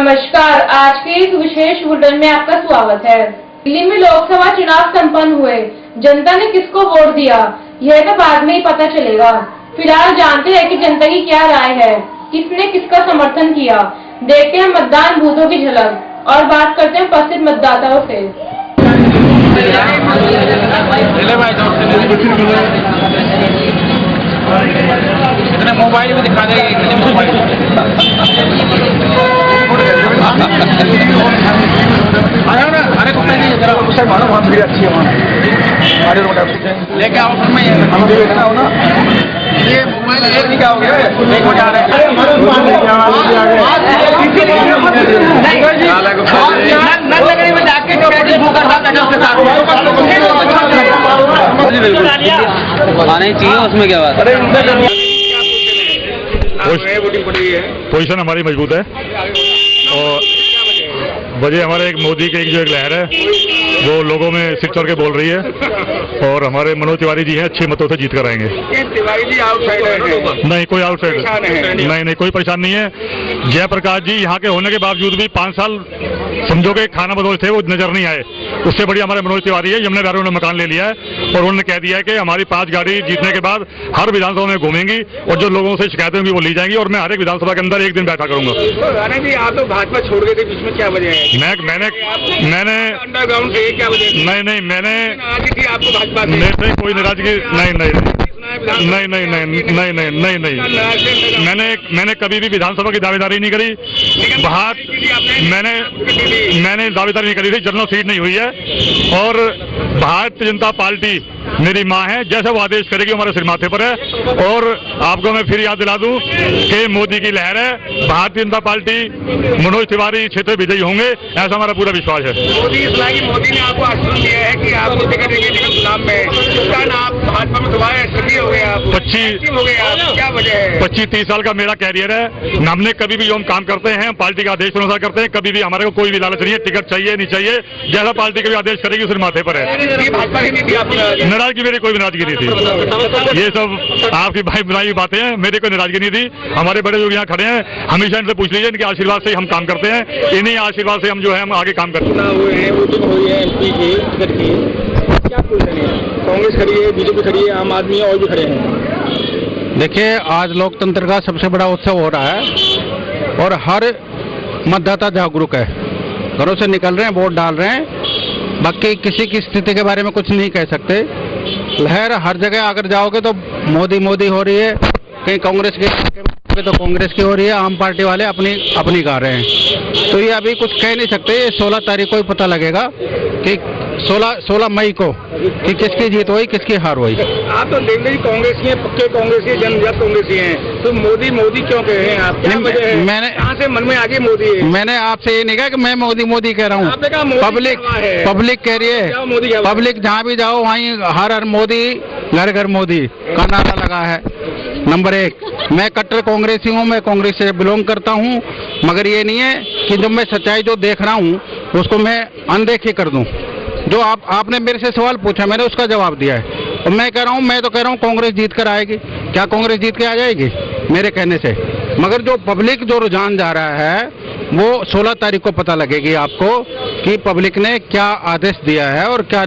नमस्कार, आज के इस विशेष बुलेटिन में आपका स्वागत है। दिल्ली में लोकसभा चुनाव संपन्न हुए, जनता ने किसको वोट दिया यह तो बाद में ही पता चलेगा। फिलहाल जानते हैं कि जनता की क्या राय है, किसने किसका समर्थन किया। देखते हैं मतदान बूथों की झलक और बात करते हैं उपस्थित मतदाताओं से। मोबाइल में दिखा देंगे अरे कुछ नहीं जरा सर मानो वहाँ भीड़ अच्छी है वहाँ लेके आओ फिर मैं हम भी देखना हो ना ये मोबाइल एक नहीं क्या हो गया एक बजा रहे नगरी में जाके आना ही चाहिए उसमें क्या बात पोजीशन हमारी मजबूत है और वजह हमारे एक मोदी की एक लहर है वो लोगों में सिर चढ़ के बोल रही है और हमारे मनोज तिवारी जी हैं अच्छे मतों से जीत कर आएंगे। तिवारी जी आउटसाइडर है? नहीं, कोई आउटसाइडर नहीं, कोई परेशान नहीं है। जयप्रकाश जी यहाँ के होने के बावजूद भी 5 साल समझो के खाना बदौल थे, वो नजर नहीं आए। उससे बड़ी हमारे मनोज तिवारी है, यमुना बैरों ने मकान ले लिया है और उन्होंने कह दिया है कि हमारी 5 गाड़ी जीतने के बाद हर विधानसभा में घूमेंगी और जो लोगों से शिकायतें होंगी वो ली जाएंगी और मैं हर एक विधानसभा के अंदर एक दिन बैठा करूंगा। राणा जी आप तो भाजपा छोड़ गए थे, बीच में क्या वजह है? मैंने अंडरग्राउंड से क्या वजह? नहीं, मैंने आपको भाजपा से कोई नाराजगी मैंने कभी भी विधानसभा की दावेदारी नहीं करी। बाहर मैंने दावेदारी नहीं करी थी, जनरल सीट नहीं हुई है और भारतीय जनता पार्टी मेरी माँ है, जैसा वो आदेश करेगी हमारे सिर माथे पर है। और आपको मैं फिर याद दिला दूं कि मोदी की लहर है, भारतीय जनता पार्टी मनोज तिवारी क्षेत्र विजयी होंगे, ऐसा हमारा पूरा विश्वास है। मोदी ने आपको आश्वासन दिया है कि आपको टिकट देंगे चुनाव में, आप भाजपा में दोबारा सक्रिय हो गए, आप 25 क्या वजह है? 25-30 साल का मेरा कैरियर है, हमने कभी भी जो हम काम करते हैं पार्टी का आदेश अनुसार करते हैं, कभी भी हमारे को कोई भी लालच नहीं है टिकट चाहिए नहीं चाहिए, जैसा पार्टी का भी आदेश करेगी सिर माथे पर है। नाराजगी मेरी कोई नाराजगी नहीं थी, ये सब आपकी भाई बनाई बातें हैं, मेरी कोई नाराजगी नहीं थी। हमारे बड़े लोग यहाँ खड़े हैं, हमेशा इनसे पूछ लीजिए, इनके आशीर्वाद से हम काम करते हैं, इन्हीं आशीर्वाद से हम जो है हम आगे काम करते हैं। कांग्रेस खड़ी है, बीजेपी खड़ी है, आम आदमी और भी खड़े हैं। देखिए आज लोकतंत्र का सबसे बड़ा उत्सव हो रहा है और हर मतदाता जागरूक है, घरों से निकल रहे हैं, वोट डाल रहे हैं। बाकी किसी की स्थिति के बारे में कुछ नहीं कह सकते। लहर हर जगह अगर जाओगे तो मोदी हो रही है, कहीं कांग्रेस के तो कांग्रेस की हो रही है, आम पार्टी वाले अपनी गा रहे हैं। तो ये अभी कुछ कह नहीं सकते, 16 तारीख को ही पता लगेगा कि 16 मई को कि किसकी जीत हुई किसकी हार हुई। आप तो देख लीजिए कांग्रेसी हैं, पक्के कांग्रेसी, जन्मजात कांग्रेसी हैं, तो मोदी क्यों कह रहे हैं आप? क्या वजह है? मैंने कहाँ से मन में आगे मोदी है? मैंने आपसे ये नहीं कहा कि मैं मोदी कह रहा हूँ, पब्लिक कह रही है। पब्लिक जहाँ भी जाओ वहीं हर मोदी, घर घर मोदी का नारा लगा है। नंबर 1, मैं कट्टर कांग्रेसी हूँ, मैं कांग्रेस से बिलोंग करता हूँ, मगर ये नहीं है कि जब मैं सच्चाई जो देख रहा हूँ उसको मैं अनदेखी कर दूँ। जो आपने मेरे से सवाल पूछा मैंने उसका जवाब दिया है और मैं कह रहा हूँ कांग्रेस जीत कर आएगी। क्या कांग्रेस जीत के आ जाएगी मेरे कहने से? मगर जो पब्लिक जो रुझान जा रहा है वो 16 तारीख को पता लगेगी आपको कि पब्लिक ने क्या आदेश दिया है और क्या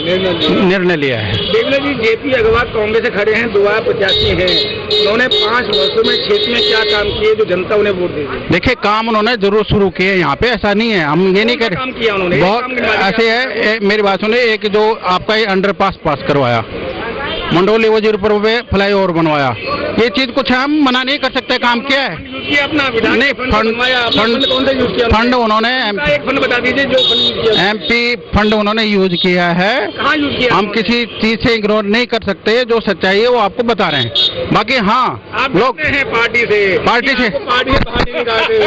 निर्णय लिया है। देवला जी, जेपी अग्रवाल कांग्रेस से खड़े हैं, दोबारा प्रत्याशी हैं, उन्होंने 5 वर्षों में क्षेत्र में क्या काम किए जो जनता उन्हें वोट देगी? देखिए काम उन्होंने जरूर शुरू किए यहाँ पे, ऐसा नहीं है, हम ये नहीं कर काम किया उन्होंने। बहुत ऐसे है, मेरी बात सुनिए, एक जो आपका ये अंडरपास पास करवाया, मंडोली वजीरपुर में फ्लाईओवर बनवाया, ये चीज कुछ हम मना नहीं कर सकते। काम क्या है? नहीं, फंड उन्होंने MP फंड उन्होंने यूज किया है। हम किसी चीज से इग्नोर नहीं कर सकते, जो सच्चाई है वो आपको बता रहे हैं। बाकी हाँ लोग पार्टी से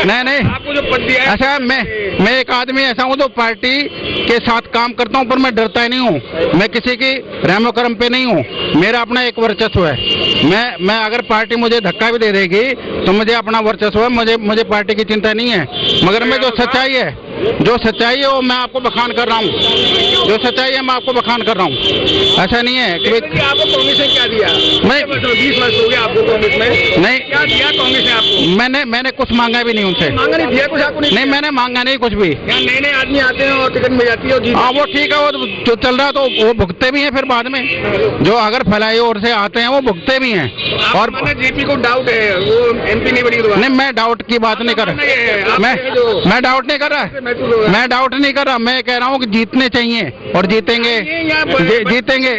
नहीं आपको जो पद दिया है, ऐसा है, मैं एक आदमी ऐसा हूँ जो पार्टी के साथ काम करता हूँ, पर मैं डरता ही नहीं हूँ, मैं किसी की रहमो करम पे नहीं हूँ, मेरा अपना एक वर्चस्व है। मैं अगर पार्टी मुझे धक्का भी दे देगी तो मुझे अपना वर्चस्व है, मुझे पार्टी की चिंता नहीं है। मगर मैं जो सच्चाई है जो सच्चाई है वो मैं आपको बखान कर रहा हूँ, जो सच्चाई है मैं आपको बखान कर रहा हूँ। ऐसा नहीं है कि आपको कांग्रेस ने क्या दिया? मैं 20 वर्ष हो गया आपको कांग्रेस में, नहीं क्या दिया कांग्रेस ने आपको? मैंने कुछ मांगा भी नहीं उनसे। मांगा नहीं दिया कुछ आपको? नहीं, मैंने मांगा नहीं कुछ भी। यहाँ नए नए आदमी आते हैं और टिकट मिल जाती है और जीत। हाँ वो ठीक है, वो जो चल रहा है तो वो भुगते भी हैं फिर बाद में, जो अगर फैलाई ओर से आते हैं वो भुगते भी हैं। और जेपी को डाउट है वो एमपी नहीं बनी दोबारा? नहीं, मैं डाउट की बात नहीं कर रहा, मैं डाउट नहीं कर रहा, मैं डाउट नहीं कर रहा, मैं कह रहा हूँ कि जीतने चाहिए और जीतेंगे, जीतेंगे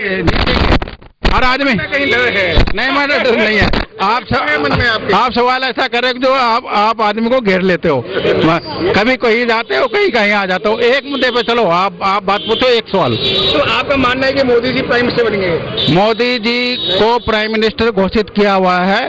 हर आदमी। नहीं, मैं डर नहीं है। आप सवाल ऐसा करें जो आप आदमी को घेर लेते हो, कभी कहीं जाते हो कहीं कहीं आ जाते हो। एक मुद्दे पे चलो आप बात पूछो, एक सवाल। तो आपका मानना है कि मोदी जी प्राइम मिनिस्टर बनेंगे? मोदी जी को प्राइम मिनिस्टर घोषित किया हुआ है।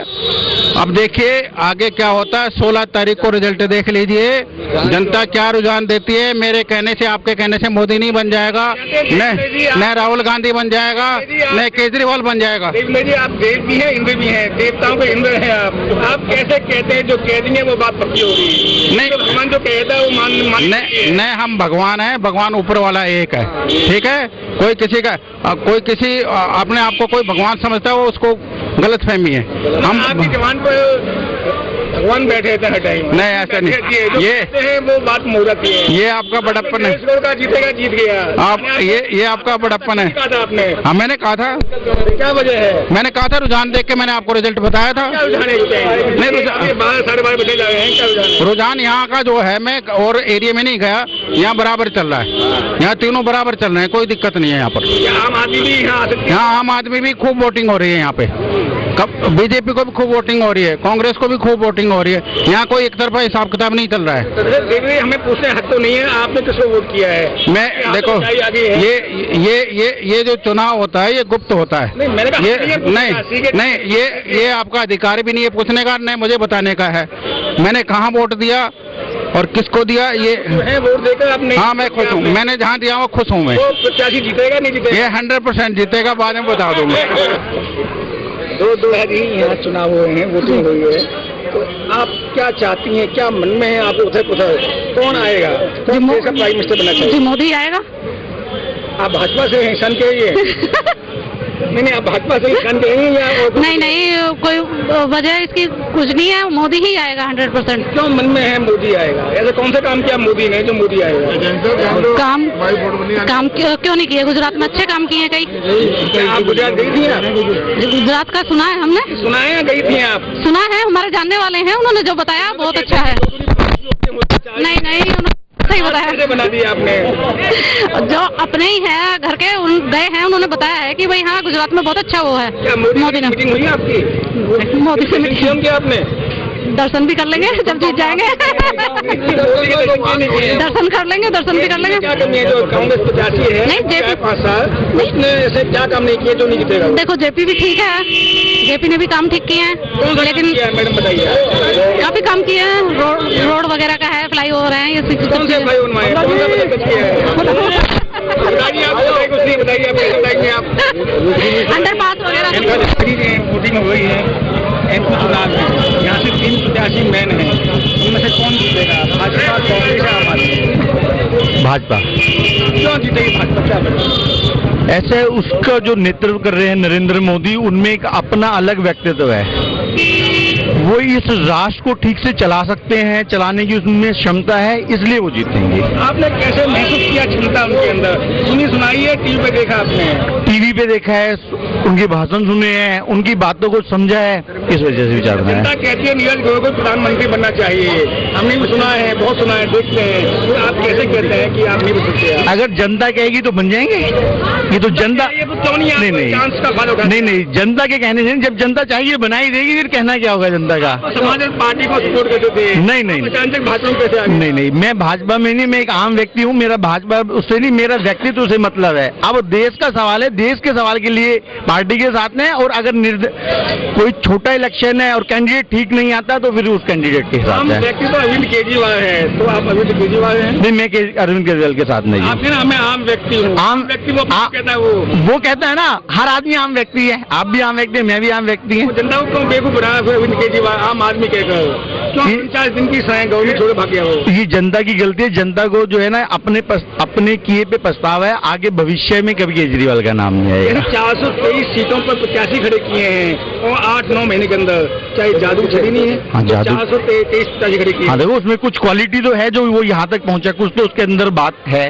अब देखिए आगे क्या होता है। 16 तारीख को रिजल्ट देख लीजिए, जनता क्या रुझान देती है। मेरे कहने से आपके कहने से मोदी नहीं बन जाएगा, न राहुल गांधी बन जाएगा, न केजरीवाल बन जाएगा। जी आप देव भी हैं इंद्र भी हैं, देवताओं के इंद्र हैं आप कैसे कहते हैं जो कह देंगे वो बात पक्की होगी? नहीं, भगवान जो कहता है वो मान नहीं, हम भगवान हैं, भगवान ऊपर वाला एक है, ठीक है। कोई किसी अपने आप को कोई भगवान समझता है वो उसको गलत फहमी है। हम आपकी जवान पर भगवान बैठे थे हर टाइम। नहीं, ऐसा नहीं, ये वो बात मुहूर्त है, ये आपका बड़प्पन है। का जीतेगा जीत गया आप ये आपका बड़प्पन है। कहा था आपने? हाँ, मैंने कहा था। क्या वजह है? मैंने कहा था रुझान देख के मैंने आपको रिजल्ट बताया था। क्या रुझान है? नहीं, रुझान 12-12:30 बजे जा रहे हैं, क्या रुझान? रुझान यहाँ का जो है, मैं और एरिया में नहीं गया, यहाँ बराबर चल रहा है, यहाँ तीनों बराबर चल रहे हैं, कोई दिक्कत नहीं है यहाँ पर। आम आदमी भी यहाँ आम आदमी भी खूब वोटिंग हो रही है यहाँ पे, बीजेपी को भी खूब वोटिंग हो रही है, कांग्रेस को भी खूब वोटिंग हो रही है। यहाँ कोई एक तरफा हिसाब किताब नहीं चल रहा है। हमें पूछने हक तो नहीं है आपने किसको वोट किया है? मैं देखो ये जो चुनाव होता है ये गुप्त होता है। ये आपका अधिकार भी नहीं है पूछने का, नहीं मुझे बताने का है मैंने कहाँ वोट दिया और किसको दिया। ये वोट देकर आपने? हाँ, मैं खुश हूँ, मैंने जहाँ दिया वो खुश हूँ मैं। प्रत्याशी जीतेगा नहीं जीतेगा? ये 100% जीतेगा, बाद में बता दूंगा। दो यहाँ चुनाव हुए हैं, वोटिंग हुई है, तो आप क्या चाहती हैं, क्या मन में है? आप उधर कौन आएगा, कौन देश का प्राइम मिनिस्टर बनना चाहिए? जी मोदी आएगा। आप भाजपा से हैं, सन के ही नहीं, आप भाजपा से सन के ही या नहीं, कोई वजह इसकी कुछ नहीं है, मोदी ही आएगा 100%। क्यों मन में है मोदी आएगा? ऐसा कौन सा काम किया मोदी ने जो मोदी आएगा? काम क्यों नहीं किए? गुजरात में अच्छे काम किए कई। आप गुजरात गई थी? गुजरात का सुना है हमने। सुना है या गई थी आप? सुना है, हमारे जानने वाले हैं, उन्होंने जो बताया बहुत अच्छा है। नहीं, उन्होंने सही बताया। बना दिया आपने? जो अपने ही है घर के गए हैं, उन्होंने बताया है कि भाई हाँ गुजरात में बहुत अच्छा वो है। मोदी ने मीटिंग हुई आपकी? मोदी से मीटिंग किया आपने? दर्शन भी कर लेंगे जब जीत जाएंगे। दर्शन कर लेंगे, दर्शन भी कर लेंगे। क्या कमी है जो कांग्रेस प्रत्याशी है? नहीं, जेपी 5 साल उसने ऐसे क्या काम नहीं किए जो नहीं जीतेगा? देखो जेपी भी ठीक है, जेपी ने भी काम ठीक किए हैं, लेकिन मैडम बताइए। काफी काम किए हैं, रोड वगैरह का है, फ्लाई ओवर है, ये कौन से फ्लाई ओवर बताइए आप? अंडरपास वगैरह वोटिंग हुई है एमपी चुनाव में, यहाँ से 3 प्रत्याशी मैन हैं, उनमें से कौन जीतेगा? भाजपा, कांग्रेस या आम आदमी? भाजपा। क्यों जीतेगी भाजपा, क्या करें? ऐसे उसका जो नेतृत्व कर रहे हैं नरेंद्र मोदी, उनमें एक अपना अलग व्यक्तित्व है, वो इस राष्ट्र को ठीक से चला सकते हैं, चलाने की उनमें क्षमता है, इसलिए वो जीतेंगे। आपने कैसे महसूस किया क्षमता उनके अंदर? सुनी सुनाई है, टीवी पे देखा आपने? टीवी पे देखा है, उनके भाषण सुने हैं, उनकी बातों को समझा है, इस वजह से विचार बनाया। जनता कहती है नीरज गोयल को प्रधानमंत्री बनना चाहिए, हमने भी सुना है, बहुत सुना है, देखते हैं, तो आप कैसे कहते हैं कि आप नहीं बन सकते? अगर जनता कहेगी तो बन जाएंगे, ये तो जनता नहीं, जनता के कहने से, जब जनता चाहिए बनाई देगी, फिर कहना क्या होगा जनता का? समाजवादी पार्टी को सपोर्ट करते थे। नहीं, भाजपा कैसे? नहीं, मैं भाजपा में नहीं, मैं एक आम व्यक्ति हूँ, मेरा भाजपा उससे नहीं, मेरा व्यक्तित्व से मतलब है। अब देश का सवाल है, देश के सवाल के लिए पार्टी के साथ में, और अगर कोई छोटा इलेक्शन है और कैंडिडेट ठीक नहीं आता तो फिर उस कैंडिडेट के साथ है। व्यक्ति तो अरविंद केजरीवाल है, तो आप अरविंद केजरीवाल हैं? नहीं, मैं अरविंद केजरीवाल के साथ नहीं। आपने ना, मैं आम व्यक्ति हूँ। आम व्यक्ति वो कहता है, वो कहता है ना, हर आदमी आम व्यक्ति है, आप भी आम व्यक्ति है, मैं भी आम व्यक्ति है। जनता को क्यों बेवकूफ बना अरविंद केजरीवाल आम आदमी कहकर? क्यों 49 दिन की गवर्नमेंट छोड़ भाग गया वो? ये जनता की गलती है। जनता को जो है ना अपने किए पे पछतावा है। आगे भविष्य में कभी केजरीवाल का नाम नहीं आएगा। 423 सीटों पर प्रत्याशी खड़े किए हैं और 8-9 महीने के अंदर, चाहे जादू छड़ी नहीं है। हाँ, जादू 423 प्रत्याशी खड़े किए। हाँ देखो, उसमें कुछ क्वालिटी तो है जो वो यहाँ तक पहुँचा, कुछ तो उसके अंदर बात है।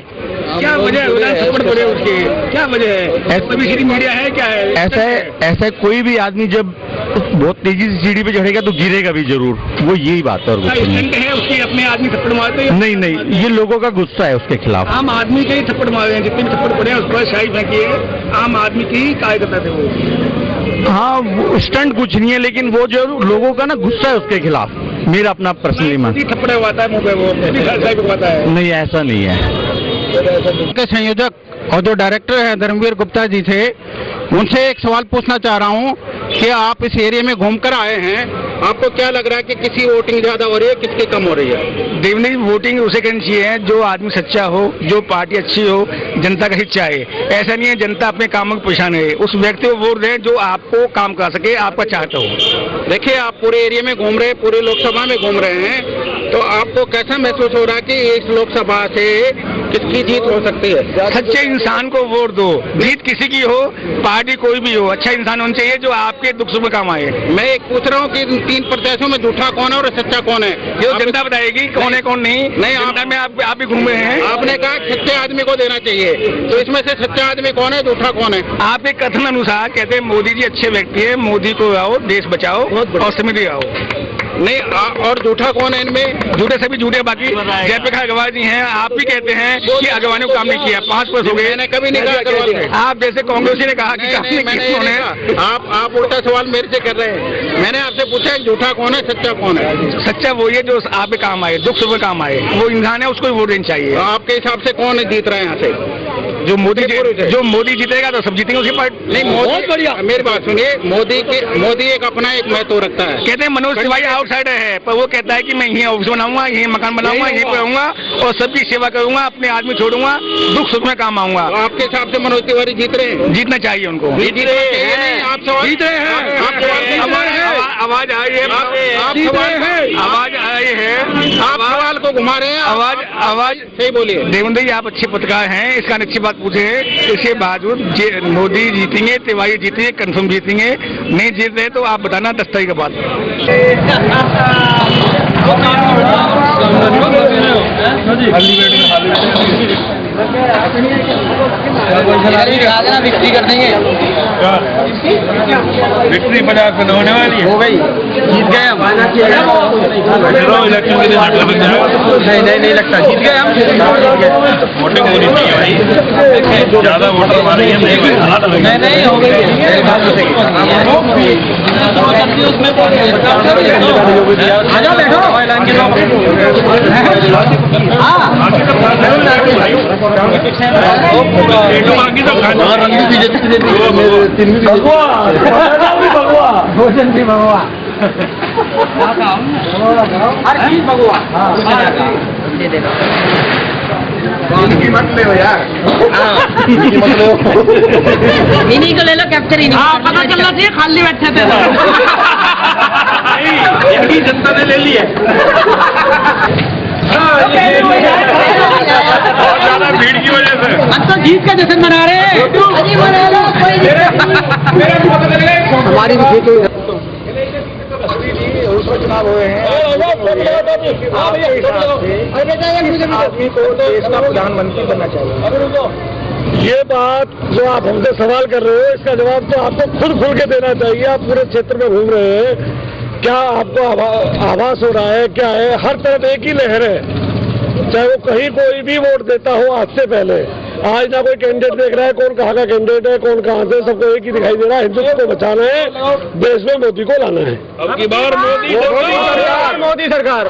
क्या वजह है? थप्पड़ पड़े उसके, क्या वजह है? पब्लिसिटी मीडिया है, क्या है? ऐसा कोई भी आदमी जब बहुत तेजी से सीढ़ी पे चढ़ेगा तो गिरेगा भी जरूर, वो यही बात है। और कुछ नहीं है उसके अपने आदमी थप्पड़ मारते हैं? नहीं, ये लोगों का गुस्सा है उसके खिलाफ। आम आदमी के ही थप्पड़ मारे हैं, जितने भी थप्पड़ पड़े हैं उस पर शाही फेंकी है। आम आदमी की ही कार्यकर्ता थे वो। हाँ, वो स्टंट कुछ नहीं है, लेकिन वो जो लोगों का ना गुस्सा है उसके खिलाफ। मेरा अपना पर्सनली मन थप्पड़ हुआ है मुंह पे, वो नहीं, ऐसा नहीं है। के संयोजक और जो डायरेक्टर है धर्मवीर गुप्ता जी थे, उनसे एक सवाल पूछना चाह रहा हूँ कि आप इस एरिया में घूमकर आए हैं, आपको क्या लग रहा है कि किसी वोटिंग ज्यादा हो रही है, किसकी कम हो रही है? देवनी वोटिंग उसे करनी चाहिए जो आदमी सच्चा हो, जो पार्टी अच्छी हो, जनता का हित चाहे। ऐसा नहीं है जनता अपने कामों को परेशान है, उस व्यक्ति को वोट दें जो आपको काम कर सके, आपका चाहता हो। देखिए, आप पूरे एरिया में घूम रहे हैं, पूरे लोकसभा में घूम रहे हैं, तो आपको कैसा महसूस हो रहा है कि इस लोकसभा से किसकी जीत हो सकती है? सच्चे इंसान को वोट दो, जीत किसी की हो, पार्टी कोई भी हो, अच्छा इंसान होना चाहिए जो आपके दुख सुख में काम आए। मैं एक पूछ रहा हूँ कि 3 प्रत्याशियों में झूठा कौन है और सच्चा कौन है? जो जनता बताएगी कौन है कौन नहीं। जनता में आप भी घूमे हैं। आपने कहा सच्चे आदमी को देना चाहिए, तो इसमें से सच्चा आदमी कौन है, झूठा कौन है? आपके कथन अनुसार कहते हैं मोदी जी अच्छे व्यक्ति है, मोदी को आओ, देश बचाओ और समृद्धि आओ। नहीं, और झूठा कौन है इनमें? झूठे सभी झूठे, बाकी जयप्रकाश अग्रवाल जी हैं। आप भी कहते हैं कि अग्रवाल ने काम नहीं किया, 5 वर्ष हो गए। मैंने कभी नहीं कहा अग्रवाल ने। आप जैसे कांग्रेसी ने कहा कि आप उल्टा सवाल मेरे से कर रहे हैं। मैंने आपसे पूछा है झूठा कौन है, सच्चा कौन है? सच्चा वही है जो आप पे काम आए, दुख सुख में काम आए, वो इंसान है, उसको वोट देना चाहिए। आपके हिसाब से कौन जीत रहा है यहाँ से? जो मोदी जीतेगा तो सब जीतेंगे उसकी पार्टी। नहीं, बहुत बढ़िया, मेरी बात सुनिए। मोदी एक अपना एक महत्व रखता है। कहते हैं मनोज तिवारी आउटसाइडर है, पर वो कहता है कि मैं यही ऑफिस बनाऊंगा, यही मकान बनाऊंगा, यहीं पे रहूंगा और सबकी सेवा करूंगा, अपने आदमी छोड़ूंगा, दुख सुख में काम आऊंगा। आपके हिसाब से मनोज तिवारी जीत रहे हैं? जीतना चाहिए उनको। जीत रहे हैं, आप सवाल जीत रहे हैं। आवाज आ रही है, आवाज आई है, आप सवाल को घुमा रहे हैं। आवाज सही बोलिए। देवेंद्र जी, आप अच्छे पत्रकार हैं, इसका अच्छी बात पूछे। इसके बावजूद मोदी जीतेंगे, तिवारी जीतेंगे, कंफर्म जीतेंगे। नहीं जीत रहे तो आप बताना 10 तारीख के बाद। विक्ट्री कर देंगे। विक्ट्री 50 में होने वाली हो गई, जीत गए हम। नहीं लगता, जीत गए हम। वोटिंग होनी चाहिए भाई, ज्यादा वोटर हमारे नहीं हो गई। भोजन भी भगवा, हर चीज भगवा। मत ले यार, इन्हीं को ले लो, कैप्चर इन्हीं। पता चलना चाहिए खाली बैठे थे। इनकी जनता ने ले ली है। ज्यादा भीड़ की वजह से हम तो जीत का जश्न मना रहे हैं। हमारी भी चुनाव हुए हैं, आदमी को देश का प्रधानमंत्री बनना चाहिए। ये बात जो आप हमसे सवाल कर रहे हो, इसका जवाब तो आपको खुद खुल के देना चाहिए। आप पूरे क्षेत्र में घूम रहे हैं, क्या आपको आभास हो रहा है? क्या है? हर तरफ एक ही लहर है, चाहे वो कहीं कोई भी वोट देता हो। आज से पहले आज ना कोई कैंडिडेट देख रहा है कौन कहाँ का कैंडिडेट है, कौन कहाँ से, सबको एक ही दिखाई दे रहा है। हिंदुत्व को बचाना है, देश में मोदी को लाना है। अब की बार मोदी सरकार।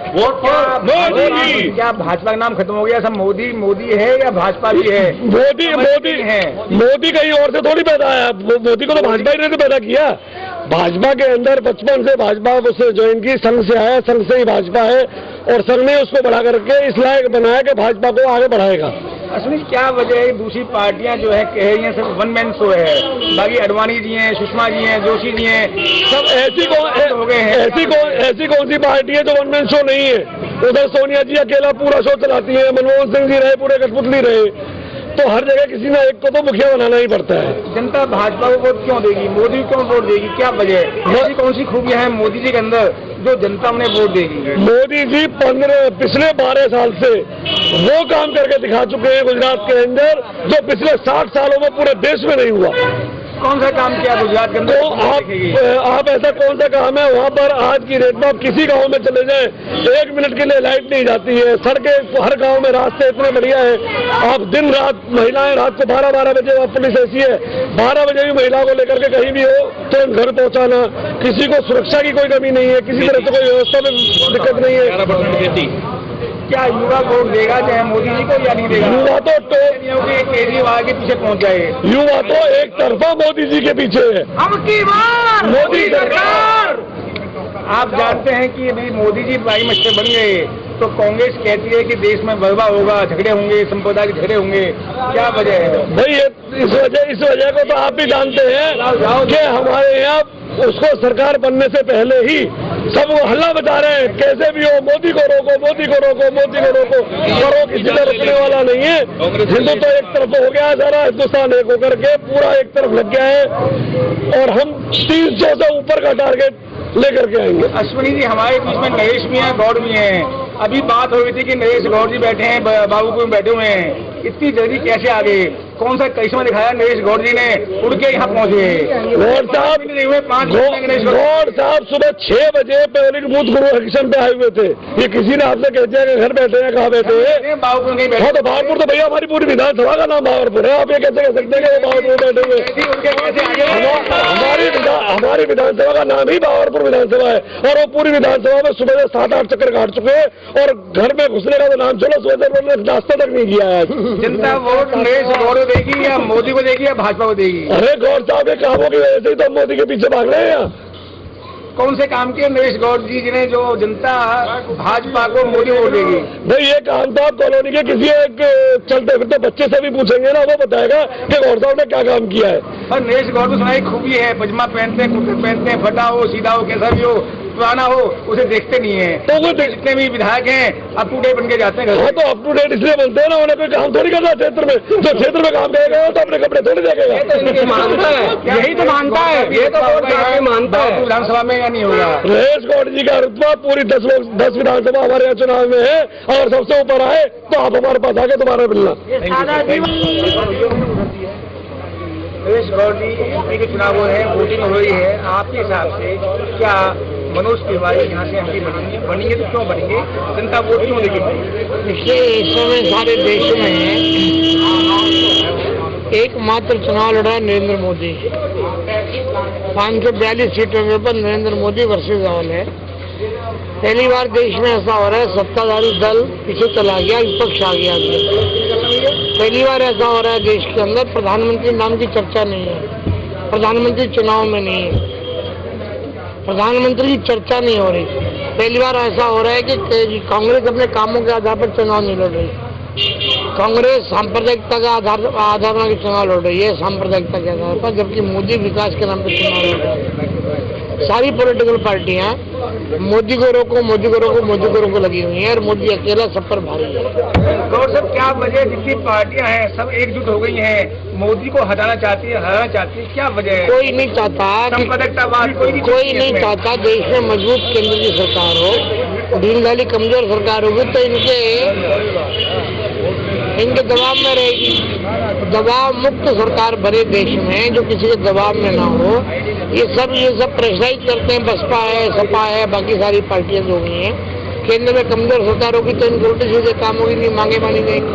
मोदी क्या भाजपा का नाम खत्म हो गया? सब मोदी है या भाजपा भी है? मोदी है। मोदी कहीं और से थोड़ी पैदा आया, मोदी को तो भाजपा ही ने पैदा किया। भाजपा के अंदर बचपन से भाजपा उससे ज्वाइन की, संघ से आया, संघ से ही भाजपा है और संघ ने उसको बढ़ा करके इस लायक बनाया कि भाजपा को आगे बढ़ाएगा। असली क्या वजह है दूसरी पार्टियां जो है कह रही हैं सिर्फ वन मैन शो है, बाकी अडवाणी जी हैं, सुषमा जी हैं, जोशी जी हैं, सब हो गए हैं। ऐसी कौन सी पार्टी है जो वन मैन शो नहीं है? उधर सोनिया जी अकेला पूरा शो चलाती है, मनमोहन सिंह जी रहे, पूरे कठपुतली रहे, तो हर जगह किसी ना एक को तो मुखिया बनाना ही पड़ता है। जनता भाजपा को वोट क्यों देगी, मोदी को क्यों वोट देगी, क्या वजह है? ऐसी कौन सी खूबियां हैं मोदी जी के अंदर जो जनता उन्हें वोट देगी? मोदी जी पिछले 12 साल से वो काम करके दिखा चुके हैं गुजरात के अंदर जो पिछले 60 सालों में पूरे देश में नहीं हुआ। कौन सा काम किया गुजरात के अंदर? तो आप ऐसा कौन सा काम है वहाँ पर आज की डेट में आप किसी गांव में चले जाएं, 1 मिनट के लिए लाइट नहीं जाती है, सड़कें हर गांव में रास्ते इतने बढ़िया है। आप दिन रात महिलाएं रात को 12-12 बजे पुलिस ऐसी है 12 बजे भी महिला को लेकर के कहीं भी हो तो घर पहुँचाना, किसी को सुरक्षा की कोई कमी नहीं है, किसी तरह से कोई व्यवस्था में दिक्कत नहीं है। क्या युवा वोट देगा चाहे मोदी जी को या नहीं देगा? युवा तो केजरीवाल के पीछे पहुंच जाए, युवा तो एक तरफा मोदी जी के पीछे है। मोदी सरकार। आप जानते हैं कि अभी मोदी जी प्राइम मिनिस्टर बन गए तो कांग्रेस कहती है कि देश में बर्बा होगा, झगड़े होंगे, संप्रदाय के झगड़े होंगे, क्या वजह है भाई? इस वजह को तो आप भी जानते हैं कि हमारे यहाँ उसको सरकार बनने से पहले ही सब हल्ला बजा रहे हैं, कैसे भी हो मोदी को रोको, मोदी को रोको, मोदी को रोको, पर वो किसी का रुकने वाला नहीं है। हिंदू तो एक तरफ हो गया है, सारा हिंदुस्तान एक होकर के पूरा एक तरफ लग गया है और हम 300 से ऊपर का टारगेट लेकर के आएंगे। अश्विनी जी, हमारे बीच में नरेश भी हैं, गौड़ भी हैं। अभी बात हो रही थी कि नरेश गौड़ जी बैठे हैं, बाबूपुर में बैठे हुए हैं, इतनी जल्दी कैसे आ गए? कौन सा करिश्मा दिखाया नरेश गौड़ जी ने, उड़ के यहाँ पहुंचे? गौड़ साहब सुबह 6 बजे पहले बूथ गुरु हरिशन पे आए हुए थे। ये किसी ने आपसे कह दिया कि घर बैठे हैं, कहाँ बैठे हैं? बाबूपुर नहीं बैठे। हाँ तो बावरपुर तो भैया हमारी पूरी विधानसभा का नाम बावरपुर है, आप ये कैसे कह सकते हैं कि वो बावरपुर बैठे हुए? हमारी विधानसभा का नाम ही बावरपुर विधानसभा है और वो पूरी विधानसभा में सुबह से 7-8 चक्कर काट चुके हैं और घर में घुसने का तो नाम चलो सुबह से उन्होंने नाश्ता तक नहीं किया है। जनता वोट नरेश गौड़ देगी या मोदी को देगी या भाजपा को देगी? अरे गौड़ साहब के कामों की वजह से ही तो मोदी के पीछे भाग रहे हैं। कौन से काम किए नरेश गौड़ जी जिन्हें जो जनता भाजपा को मोदी वोट देगी? भाई ये काम तो आप कॉलोनी के किसी एक चलते फिरते बच्चे से भी पूछेंगे ना, वो बताएगा कि गौड़ साहब ने क्या काम किया है। और नरेश गौड़ को सुनाई खूबी है, पजामा पहनते हैं, कुर्ते पहनते हैं, फटा हो सीधा हो कैसा भी हो पुराना हो उसे देखते नहीं है। तो वो जितने भी विधायक हैं अप टू डेट बन के जाते हैं। हाँ तो अप टू डेट इसलिए बनते हैं ना, उन्हें कोई काम थोड़ी करना क्षेत्र में, जो क्षेत्र में काम करेगा तो अपने कपड़े थोड़ी देखेगा। यही तो मानता है, ये तो मानता है विधानसभा में या नहीं होगा? नरेश गौड़ जी का रुतबा पूरी 10 विधानसभा हमारे यहाँ चुनाव में है, अगर सबसे ऊपर आए तो आप हमारे पास आके दोबारा मिलना। नरेश गौड़ जी एमपी के चुनाव है, वोटिंग हो रही है, आपके हिसाब से क्या मनोज तिवारी यहाँ से एमपी बनेंगे तो क्यों बनेंगे, जनता वोट क्यों देगी? देखिए इस समय सारे देश में एकमात्र चुनाव लड़ रहा है नरेंद्र मोदी। 542 सीटों के ऊपर नरेंद्र मोदी वर्सेस राहुल है। पहली बार देश में ऐसा हो रहा है सत्ताधारी दल पीछे चला गया, विपक्ष आ गया। पहली बार ऐसा हो रहा है देश के अंदर प्रधानमंत्री नाम की चर्चा नहीं है, प्रधानमंत्री चुनाव में नहीं है, प्रधानमंत्री की चर्चा नहीं हो रही। पहली बार ऐसा हो रहा है कि कांग्रेस अपने कामों के आधार पर चुनाव नहीं लड़ रही, कांग्रेस सांप्रदायिकता का आधार पर चुनाव लड़ रही है, सांप्रदायिकता के आधार पर, जबकि मोदी विकास के नाम पर चुनाव लड़ रहा है। सारी पॉलिटिकल पार्टियां मोदी को रोको, मोदी को रोको, मोदी को रोको लगी हुई है और मोदी अकेला सब पर भारी है। गौर साहब क्या वजह, जितनी पार्टियां हैं सब एकजुट हो गई हैं, मोदी को हटाना चाहती है, हराना चाहती है, क्या वजह है? कोई नहीं चाहता, कोई नहीं चाहता देश में मजबूत केंद्र की सरकार हो। दीनदयाली कमजोर सरकार होगी तो इनके दबाव में रहेगी। दबाव मुक्त सरकार भरे देश में जो किसी के दबाव में ना हो, ये सब प्रेशराइज करते हैं। बसपा है, सपा है, बाकी सारी पार्टियां जो हुई हैं, केंद्र में कमजोर सरकार होगी तो इनके उल्टे सीधे काम होगी, नहीं मांगे मानी जाएगी।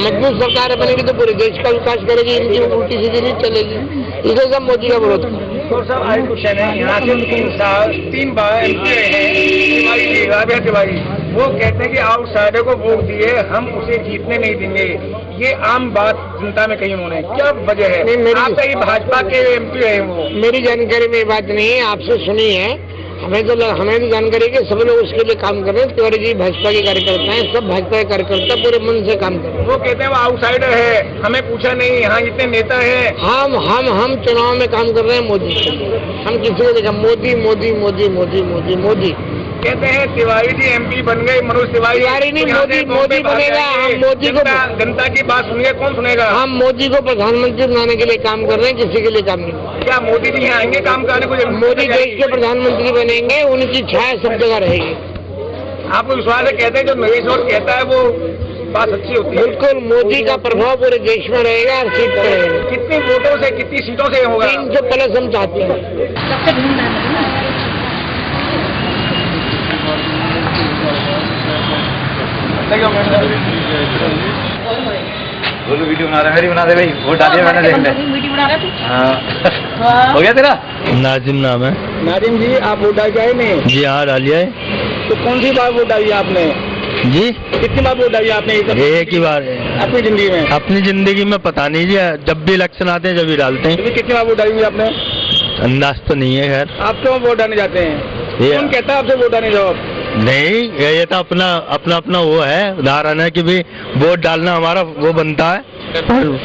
मजबूत सरकार बनेगी तो पूरे देश का विकास करेगी, इनकी उल्टी सीधी नहीं चलेगी। इसे सब मोदी का विरोध करें। तो साहब आज क्वेश्चन है, यहाँ से 3 बार एमपी रहे हैं तिवारी, वो कहते हैं कि आउटसाइडर को वोट दिए हम उसे जीतने नहीं देंगे, ये आम बात जनता में कही उन्होंने, क्या वजह है? आपका ये भाजपा के एमपी रहे वो? मेरी जानकारी में ये बात नहीं है, आपसे सुनी है। हमें भी जानकारी है कि सब लोग उसके लिए काम कर रहे हैं। तिवारी जी भाजपा के कार्यकर्ता हैं, सब भाजपा के कार्यकर्ता पूरे मन से काम कर रहे हैं। वो कहते हैं वो आउटसाइडर है, हमें पूछा नहीं, यहाँ इतने नेता है। हम चुनाव में काम कर रहे हैं मोदी के लिए, हम किसी को देखा मोदी मोदी मोदी मोदी मोदी मोदी कहते हैं तिवारी जी एमपी बन गए, मनोज तिवारी नहीं, मोदी बनेगा। हम मोदी को जनता की बात सुनिए, कौन सुनेगा? हम मोदी को प्रधानमंत्री बनाने के लिए काम कर रहे हैं, किसी के लिए काम नहीं। क्या मोदी जी यहाँ आएंगे काम करने को? मोदी देश के प्रधानमंत्री बनेंगे, उनकी छाया सब जगह रहेगी। आपको विश्वास है? कहते हैं जो नरेश और कहता है वो बात अच्छी होती है। बिल्कुल, मोदी का प्रभाव पूरे देश में रहेगा, हर सीट पर रहेगा। कितने वोटों से, कितनी सीटों से होगा? 300+ हम चाहते हैं। बोलो वीडियो बना रहा है, मेरी बना दे भाई, वोट डालिए, मैंने देख लिया। वीडियो बना रहे हाँ, हो गया तेरा? नाजिम नाम है। नाजिम जी, आप वोट डाल के आए नहीं? जी हाँ, डालिया है। तो कौन सी बार वोट डाली आपने? जी कितनी बार वोट डाली आपने? एक ही बार अपनी जिंदगी में? अपनी जिंदगी में पता नहीं जी, जब भी इलेक्शन आते हैं जब भी डालते हैं। कितनी बार वोट डाली आपने? अंदाज तो नहीं है। खैर, आप क्यों वोट डालने जाते हैं? कौन कहता है आपसे वोट डालने जाओ? नहीं, ये तो अपना वो है, उदाहरण है कि भाई वोट डालना हमारा वो बनता है,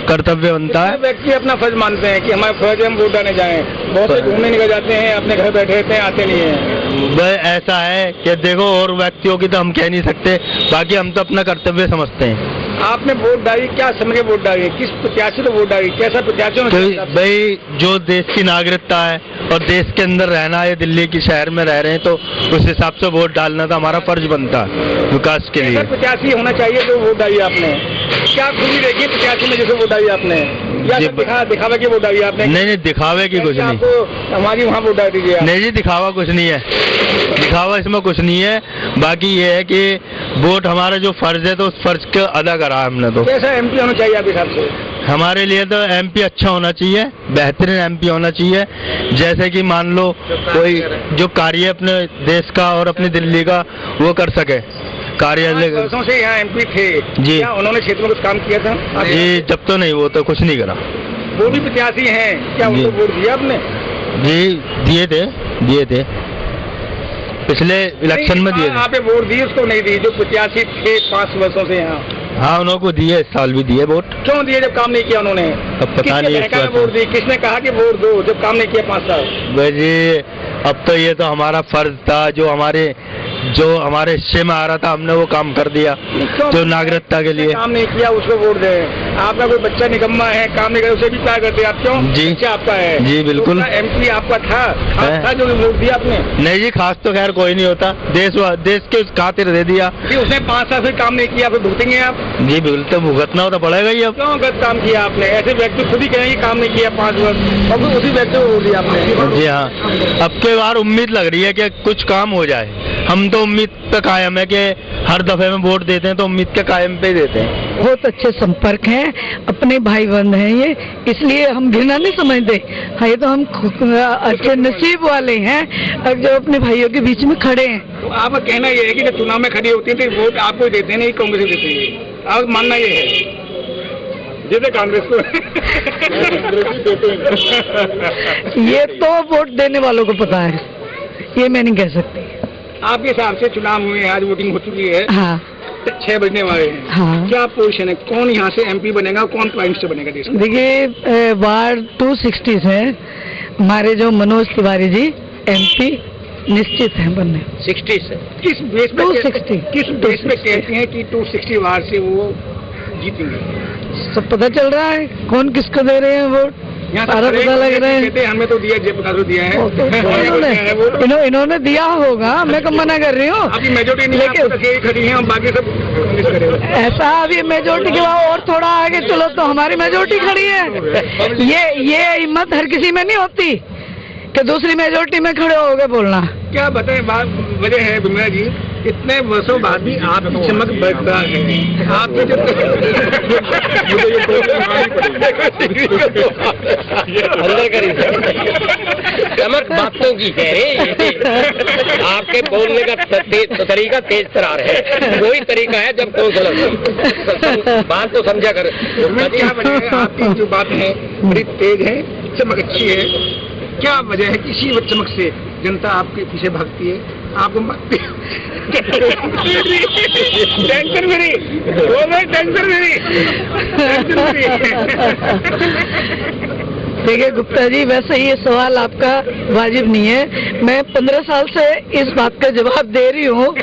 कर्तव्य बनता है। व्यक्ति अपना फर्ज मानते हैं कि हमारा फर्ज है, हम वोट डालने जाएं। बहुत से घूमने निकल जाते हैं, अपने घर बैठे रहते हैं, आते नहीं है। वह ऐसा है कि देखो, और व्यक्तियों की तो हम कह नहीं सकते, बाकी हम तो अपना कर्तव्य समझते हैं। आपने वोट डाली, क्या समझ के वोट डाली? किस प्रत्याशी को वोट डाली? कैसा प्रत्याशी होना चाहिए? भाई जो देश की नागरिकता है और देश के अंदर रहना है, दिल्ली की शहर में रह रहे हैं, तो उस हिसाब से वोट डालना तो हमारा फर्ज बनता है विकास के लिए। प्रत्याशी होना चाहिए जो वोट डाली आपने? क्या खूबी देखिए प्रत्याशी में जैसे वोट डाली आपने? या दिखावे की वोट डाली आपने? नहीं, दिखावे की कुछ नहीं। हमारी वहाँ वोट डाल दीजिए। नहीं जी, दिखावा कुछ नहीं है, दिखावा इसमें कुछ नहीं है। बाकी ये है कि वोट हमारा जो फर्ज है तो उस फर्ज को अदा करा हमने। तो कैसा एमपी होना चाहिए आपके हिसाब से? हमारे लिए तो एमपी अच्छा होना चाहिए, बेहतरीन एमपी होना चाहिए। जैसे कि मान लो कोई जो कार्य अपने देश का और अपनी दिल्ली का वो कर सके, कार्यालय। वर्षों से यहाँ एमपी थे जी, क्या उन्होंने क्षेत्र में कुछ काम किया था? जी, जब तो नहीं, वो तो कुछ नहीं करा। वो भी प्रत्याशी हैं, क्या उनको वोट दिया आपने? जी, दिए थे पिछले इलेक्शन में दिए थे। आप वोट दी, उसको नहीं दी जो प्रत्याशी थे 5 वर्षों से यहाँ? हाँ, उनको दिए, इस साल भी दिए वोट। क्यों दिए जब काम नहीं किया उन्होंने? अब पता नहीं वोट दी, किसने कहा कि वोट दो जब काम नहीं किया 5 साल? जी, अब तो ये तो हमारा फर्ज था, जो हमारे हिस्से में आ रहा था हमने वो काम कर दिया, जो नागरिकता के लिए। काम नहीं किया उसको वोट दे। आपका कोई बच्चा निकम्मा है, काम नहीं करे, उसे भी प्यार करते आप? क्यों? जी, बच्चा आपका है। जी बिल्कुल। तो एमपी आपका था जो वोट दिया आपने? नहीं जी, खास तो खैर कोई नहीं होता, देश के खातिर दे दिया। उसने 5 साल से काम नहीं किया, फिर भुगतेंगे आप? जी बिल्कुल, तो भुगतना तो पड़ेगा ही। अब क्यों गलत काम किया आपने? ऐसे व्यक्ति खुद ही कहेंगे काम नहीं किया 5 वर्ष, और फिर उसी व्यक्ति को वोट दिया आपने? जी हाँ, अब के बार उम्मीद लग रही है कि कुछ काम हो जाए। हम तो उम्मीद पे कायम है कि हर दफे में वोट देते हैं तो उम्मीद के कायम पे देते हैं। बहुत अच्छे संपर्क हैं, अपने भाई बंद हैं ये, इसलिए हम घृणा नहीं समझते। हाँ, ये तो हम अच्छे नसीब वाले हैं अब जो अपने भाइयों के बीच में खड़े हैं। तो आपका कहना ये है कि जब चुनाव में खड़ी होती है तो वोट आपको देते हैं, नहीं कांग्रेस को देते हैं? आपका मानना ये है जैसे कांग्रेस को ये तो वोट देने वालों को पता है, ये मैं नहीं कह सकती। आपके हिसाब से चुनाव हुए, आज वोटिंग हो चुकी है, हाँ 6 बजने वाले हैं, हाँ। क्या पोजीशन है, कौन यहाँ से एमपी बनेगा, कौन प्राइम मिनिस्टर बनेगा देश में? देखिए, वार्ड 260 से हमारे जो मनोज तिवारी जी एमपी निश्चित है बनने। 60 से किस बेस पे 260 किस बेस पे कहते हैं कि 260 वार्ड से वो जीतेंगे? सब पता चल रहा है कौन किसको दे रहे हैं वोट, सारा पता लग रहा है। कहते हैं हमें तो दिया, जयप्रकाश को दिया है। इन्होंने दिया होगा, मैं कब मना कर रही हूँ। अभी मेजोरिटी नहीं है, खड़ी है और बाकी सब ऐसा। अभी मेजोरिटी के बाद और थोड़ा आगे चलो तो हमारी मेजोरिटी खड़ी है। ये हिम्मत हर किसी में नहीं होती कि दूसरी मेजोरिटी में खड़े हो गए बोलना। क्या बताएं, वजह है बिमला जी, इतने वर्षों बाद भी आपकी चमक बरकरार है। आपके जो अंदर करी चमक बातों की कह रहे, आपके बोलने का तरीका तेज तरार है, वही तरीका है जब कौन बात तो समझा कर। क्या बनेगा? आपकी जो बात है बड़ी तेज है, चमक अच्छी है, क्या वजह है कि इसी चमक से जनता आपके पीछे भागती है, आपको टेंशन मेरी, टेंशन मेरी। देखिए गुप्ता जी, वैसे ये सवाल आपका वाजिब नहीं है। मैं 15 साल से इस बात का जवाब दे रही हूँ।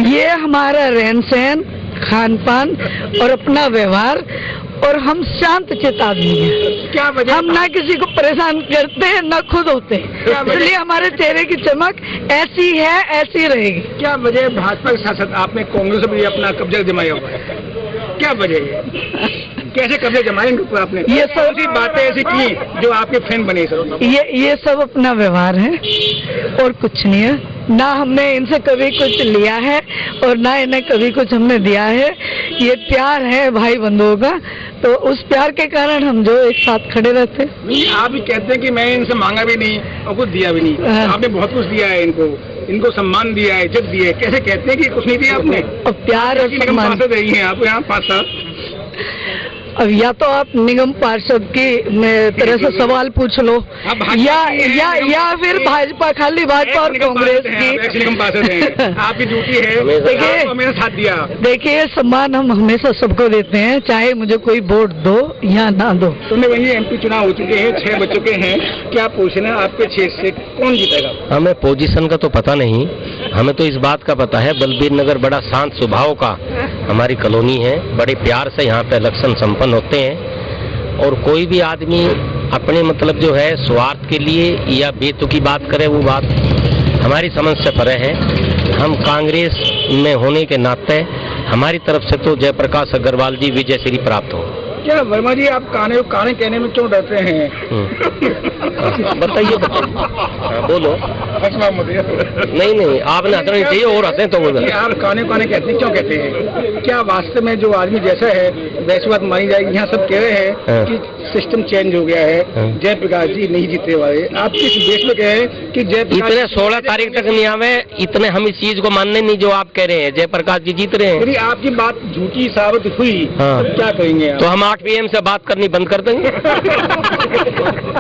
ये हमारा रहन सहन, खान पान और अपना व्यवहार, और हम शांत चित्त आदमी हैं। क्या वजह? हम ना किसी को परेशान करते हैं ना खुद होते हैं, इसलिए हमारे चेहरे की चमक ऐसी है, ऐसी रहेगी। क्या वजह भाजपा के साथ आपने कांग्रेस पर भी अपना कब्जा जमाया हुआ है? क्या वजह है? कैसे कब्जा जमाए इनके ऊपर आपने? ये सब बातें ऐसी की जो आपके फैन बने सर। ये सब अपना व्यवहार है और कुछ नहीं है। ना हमने इनसे कभी कुछ लिया है और ना इन्हें कभी कुछ हमने दिया है। ये प्यार है भाई बंधुओं का, तो उस प्यार के कारण हम जो एक साथ खड़े रहते हैं। नहीं, आप भी कहते हैं कि मैं इनसे मांगा भी नहीं और कुछ दिया भी नहीं। आपने बहुत कुछ दिया है इनको सम्मान दिया है, इज्जत दी है। कैसे कहते हैं कि कुछ नहीं दिया आपने? और प्यार और सम्मान रही है आप यहाँ 5 साल। अब या तो आप निगम पार्षद की तरह से सवाल पूछ लो, या फिर भाजपा, खाली भाजपा और कांग्रेस की निगम पार्षद हैं। आपकी ड्यूटी है, देखिए हमें साथ दिया। देखिए, सम्मान हम हमेशा सबको देते हैं, चाहे मुझे कोई वोट दो या ना दो। तो वही MP चुनाव हो चुके हैं, 6 बज चुके हैं। क्या पोजीशन है आपके क्षेत्र से, कौन जीतेगा? हमें पोजीशन का तो पता नहीं, हमें तो इस बात का पता है बलबीर नगर बड़ा शांत स्वभाव का हमारी कॉलोनी है। बड़े प्यार से यहाँ पे इलेक्शन संपन्न होते हैं और कोई भी आदमी अपने मतलब जो है स्वार्थ के लिए या बेतुकी बात करे, वो बात हमारी समझ से परे है। हम कांग्रेस में होने के नाते हमारी तरफ से तो जयप्रकाश अग्रवाल जी विजय श्री प्राप्त हो। क्या वर्मा जी, आप काने कहने में क्यों डरते हैं? बताइए बोलो। नहीं, आपने हंसना नहीं चाहिए और हंसे तो बोलो। आप काने कहते हैं, क्यों कहते हैं? क्या वास्तव में जो आदमी जैसा है वैसी बात मानी जाएगी? यहाँ सब कह रहे हैं कि सिस्टम चेंज हो गया है, जयप्रकाश जी नहीं जीतने वाले। आप किस देश में कहे कि जयप्रकाश इतने 16 तारीख तक नहीं आवे, इतने हम इस चीज को मानने नहीं जो आप कह रहे हैं जयप्रकाश जी जीत रहे हैं। यदि आपकी बात झूठी साबित हुई तो क्या करेंगे? तो हम 8 PM से बात करनी बंद कर देंगे।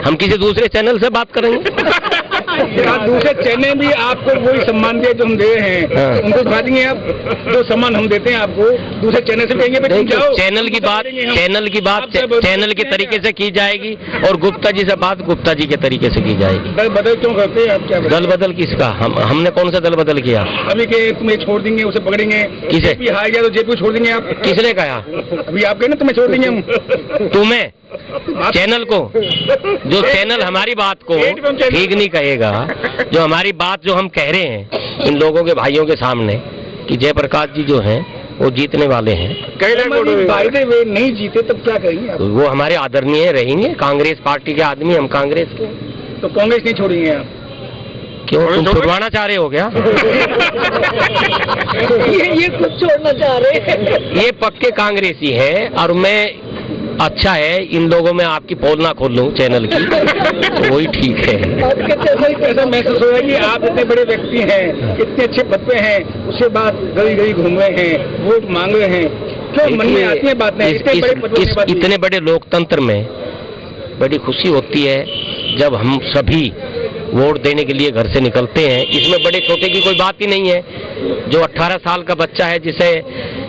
हम किसी दूसरे चैनल से बात करेंगे। दूसरे चैनल भी आपको वही सम्मान दिया जो हम दे रहे हैं, उनको दिखा देंगे आप। जो सम्मान हम देते हैं आपको दूसरे चैनल से कहेंगे चैनल की तरीके से की जाएगी और गुप्ता जी से बात गुप्ता जी के तरीके से की जाएगी। दल बदल क्यों करते हैं आप? क्या दल बदल किसका? हमने कौन सा दल बदल किया? अभी के तुम्हें छोड़ देंगे, उसे पकड़ेंगे। किसे? हार गया तो जेपी छोड़ देंगे आप। किसने कहा? अभी आप कहे ना तुम्हें छोड़ देंगे हम। तुम्हें चैनल को, जो चैनल हमारी बात को ठीक नहीं कहेगा, जो हमारी बात जो हम कह रहे हैं इन लोगों के भाइयों के सामने कि जयप्रकाश जी जो हैं वो जीतने वाले हैं, बाय वे नहीं जीते तब क्या करेंगे आप? वो हमारे आदरणीय रहेंगे। कांग्रेस पार्टी के आदमी, हम कांग्रेस के। तो कांग्रेस नहीं छोड़ेंगे आप? क्यों, तुम छुड़वाना चाह रहे हो क्या? ये कुछ छोड़ना चाह रहे हैं। ये पक्के कांग्रेसी है और मैं अच्छा है इन लोगों में आपकी पोल ना खोल लूं चैनल की, तो वही ठीक है। ऐसा महसूस हो रहा है कि आप इतने बड़े व्यक्ति हैं, इतने अच्छे पद पे हैं, उसके बाद गली गली घूम रहे हैं, वोट मांग रहे हैं, क्यों मन में आती है बात? नहीं, इतने बड़े लोकतंत्र में बड़ी खुशी होती है जब हम सभी वोट देने के लिए घर से निकलते हैं। इसमें बड़े छोटे की कोई बात ही नहीं है। जो 18 साल का बच्चा है, जिसे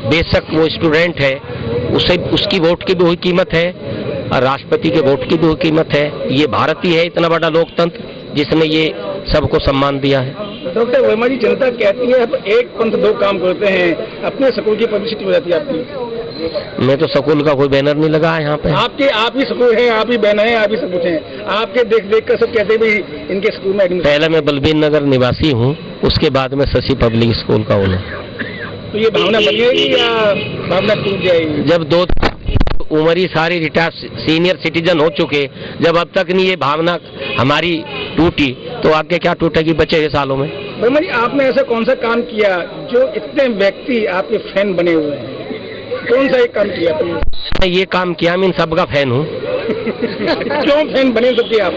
बेशक वो स्टूडेंट है, उसे उसकी वोट की भी वही कीमत है और राष्ट्रपति के वोट की भी वही कीमत है। ये भारत ही है इतना बड़ा लोकतंत्र जिसने ये सबको सम्मान दिया है। डॉक्टर वर्मा जी, जनता कहती है अब एक पंथ दो काम करते हैं, अपने स्कूल की पब्लिसिटी हो जाती है आपकी। मैं तो स्कूल का कोई बैनर नहीं लगा है यहाँ पे। आप ही स्कूल है, आप ही बैनर है, आप ही सब कुछ है। आपके देख कर सब कहते भी इनके स्कूल में एडमिशन। पहले मैं बलबीर नगर निवासी हूँ, उसके बाद में शशि पब्लिक स्कूल का हूँ। तो ये भावना बनेगी या भावना टूट जाएगी? जब 2 उम्र ही सारी रिटायर सीनियर सिटीजन हो चुके, जब अब तक नहीं ये भावना हमारी टूटी तो आगे क्या टूटेगी बचे हुए सालों में? वर्मा जी, आपने ऐसा कौन सा काम किया जो इतने व्यक्ति आपके फैन बने हुए हैं? कौन सा एक काम किया आपने? ये काम किया, मैं इन सबका फैन हूँ। क्यों फैन बने सबके आप?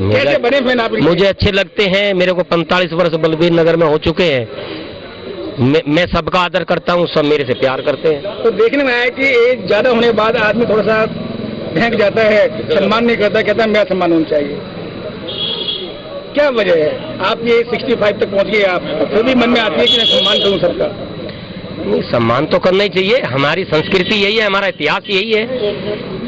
कैसे बने फैन आप? मुझे अच्छे लगते हैं। मेरे को 45 वर्ष बलबीर नगर में हो चुके हैं। मैं सबका आदर करता हूँ, सब मेरे से प्यार करते हैं। तो देखने में आया कि एज ज्यादा होने के बाद आदमी थोड़ा सा फेंक जाता है, सम्मान नहीं करता, कहता है मेरा सम्मान होना चाहिए। क्या वजह है? आप ये 65 तक पहुंच गए, आप फिर भी मन में आती है कि मैं सम्मान करूं सबका। नहीं, सम्मान तो करना ही चाहिए, हमारी संस्कृति यही है, हमारा इतिहास यही है।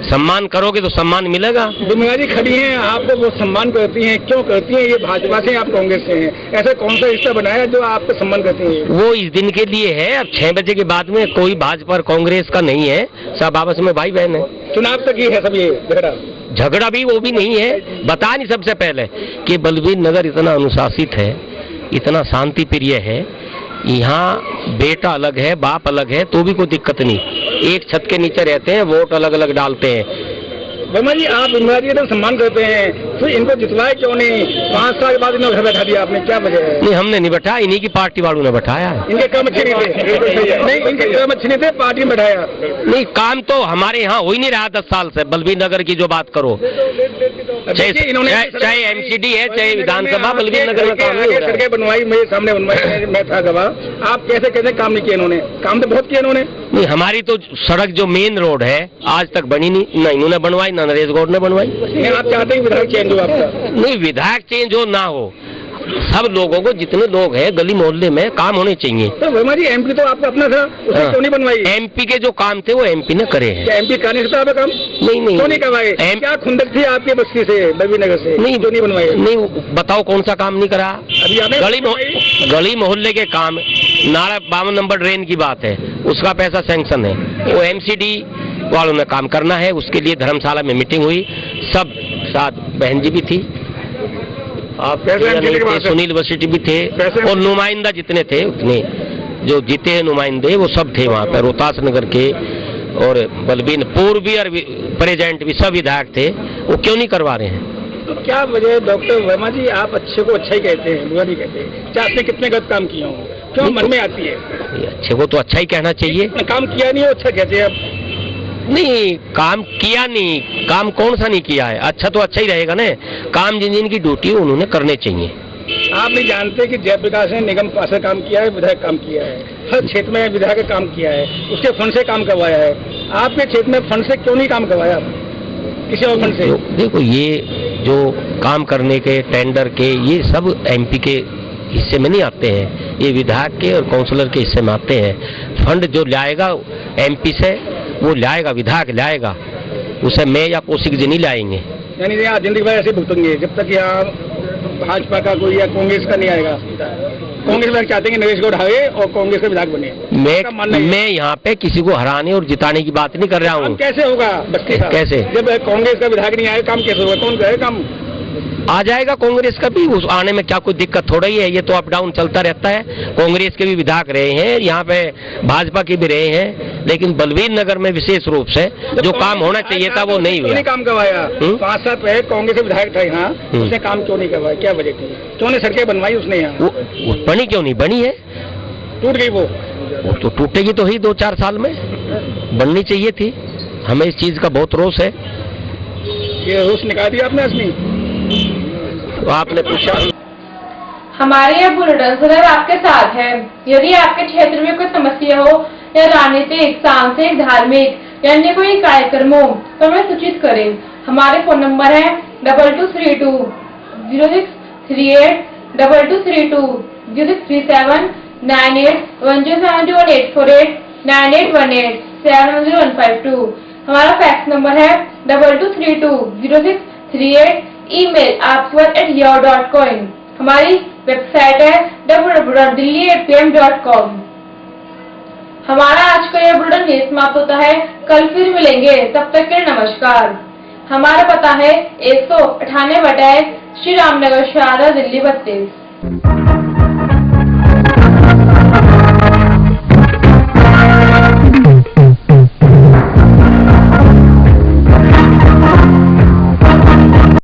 सम्मान करोगे तो सम्मान मिलेगा। जिम्मेदारी खड़ी है, आपको वो सम्मान करती हैं, क्यों करती हैं? ये भाजपा से, आप कांग्रेस से हैं, ऐसा कौन सा रिश्ता बनाया जो आपको सम्मान करती है? वो इस दिन के लिए है, अब 6 बजे के बाद में कोई भाजपा और कांग्रेस का नहीं है, सब आपस में भाई बहन है। चुनाव तक ही है सब ये झगड़ा भी वो भी नहीं है। बता नहीं सबसे पहले कि बलबीर नगर इतना अनुशासित है, इतना शांति प्रिय है, यहाँ बेटा अलग है, बाप अलग है, तो भी कोई दिक्कत नहीं, एक छत के नीचे रहते हैं, वोट अलग अलग डालते हैं। वर्मा जी, आप जिम्मेदारी तो सम्मान करते हैं, फिर इनको जितवाए क्यों नहीं? 5 साल के बाद इन्हें घर बैठा दिया आपने, क्या वजह है? नहीं, हमने नहीं बैठाया, इन्हीं की पार्टी वालों ने बैठाया है। इनके काम अच्छे नहीं थे? नहीं, इनके काम अच्छे नहीं थे, पार्टी में बैठाया। नहीं, काम तो हमारे यहाँ हो ही नहीं रहा 10 साल से। बलबीर नगर की जो बात करो, चाहे एमसीडी है, चाहे विधानसभा, बलबीर नगर में काम नहीं हो रहा है। सड़कें बनवाई, मेरे सामने बनवाई, मैं था गवाह। आप कैसे कैसे काम नहीं किए इन्होंने? काम तो बहुत किया इन्होंने। नहीं, हमारी तो सड़क जो मेन रोड है आज तक बनी नहीं, ना इन्होंने बनवाई ना नरेश गौड़ ने बनवाई। आप चाहते हैं विधायक चेंज हो आपका? नहीं, विधायक चेंज हो ना हो, सब लोगों को, जितने लोग हैं गली मोहल्ले में, काम होने चाहिए। तो वर्मा जी, एमपी तो आपका अपना था, उसने क्यों नहीं बनवाई? एमपी के जो काम थे वो एमपी ने करे हैं। क्या एमपी कर नहीं सकता आपका काम? नहीं, क्यों नहीं करवाए? क्या खुंदक थी आपके बस्ती से, बलबीर नगर से? नहीं, क्यों नहीं बनवाए? नहीं, बताओ कौन सा काम नहीं करा? अभी आपने गली मोहल्ले के काम, नारा 52 नंबर ड्रेन की बात है, उसका पैसा सैंक्शन है, वो एमसीडी वालों ने काम करना है। उसके लिए धर्मशाला में मीटिंग हुई, सब साथ, बहन जी भी थी, आप सुनील वशिष्ठ भी थे, और नुमाइंदा जितने थे उतने, जो जीते हैं नुमाइंदे वो सब थे वहाँ पर, रोहतास नगर के और बलबीर पूर्वी और प्रेजेंट भी सब विधायक थे। वो क्यों नहीं करवा रहे हैं? तो क्या वजह है डॉक्टर वर्मा जी? आप अच्छे को अच्छा ही कहते हैं, बुरा नहीं कहते। चाहे आपने कितने गलत काम किए हों, क्यों मन में आती है? अच्छे को तो अच्छा ही कहना चाहिए। काम किया नहीं हो अच्छा कहते हैं आप? नहीं, काम किया नहीं, काम कौन सा नहीं किया है? अच्छा तो अच्छा ही रहेगा ना। काम जिन जिन की ड्यूटी उन्होंने करने चाहिए। आप नहीं जानते कि जयप्रकाश ने निगम पास से काम किया है, विधायक काम किया है, हर क्षेत्र में विधायक काम किया है, उसके फंड से काम करवाया है। आपके क्षेत्र में फंड से क्यों नहीं काम करवाया, किसी और फंड से? देखो, ये जो काम करने के टेंडर के, ये सब एमपी के हिस्से में नहीं आते हैं, ये विधायक के और काउंसलर के हिस्से में आते हैं। फंड जो लाएगा एमपी से, वो लाएगा, विधायक लाएगा, उसे मैं या कौशिक जी नहीं लाएंगे। यानी यहाँ जिंदगी भर ऐसे भुगतेंगे जब तक यहाँ भाजपा का कोई या कांग्रेस का नहीं आएगा? कांग्रेस विधायक चाहते हैं कि नरेश गौड़ हरे और कांग्रेस का विधायक बने। मैं यहाँ पे किसी को हराने और जिताने की बात नहीं कर रहा हूँ। कैसे होगा बस्ती का? कैसे? जब कांग्रेस का विधायक नहीं आएगा, काम कैसे होगा? कौन करेगा काम? आ जाएगा कांग्रेस का भी, उस आने में क्या कोई दिक्कत थोड़ा ही है। ये तो अप डाउन चलता रहता है। कांग्रेस के भी विधायक रहे हैं यहाँ पे, भाजपा के भी रहे हैं, लेकिन बलबीर नगर में विशेष रूप से जो काम होना चाहिए था वो नहीं हुआ। काम करवाया 5 साल पहले कांग्रेस के विधायक था यहाँ, उसने काम क्यों नहीं करवाया? क्या वजह थी? क्यों नहीं सड़कें बनवाई उसने? यहाँ बनी क्यों नहीं? बनी है, टूट गई। वो तो टूटेगी तो ही 2-4 साल में, बननी चाहिए थी। हमें इस चीज का बहुत रोष है। ये रोष निकाल दिया आपने असली? तो आपने पूछा। हमारे यह बुलेटिन सदैव आपके साथ है। यदि आपके क्षेत्र में कोई समस्या हो या राजनीतिक, सांस्कृतिक, धार्मिक या अन्य कोई कार्यक्रम हो तो हमें सूचित करें। हमारे फोन नंबर है 2232 0638 2232 0637 98 1072 848 9818 70152। हमारा फैक्स नंबर है 2232 0638। Email aapswar@yahoo.com। हमारी वेबसाइट है www.delhi@pm.com। हमारा आज का यह बुलेटिन यहीं समाप्त होता है। कल फिर मिलेंगे, तब तक के नमस्कार। हमारा पता है 198 श्री रामनगर, शारदा, दिल्ली 32।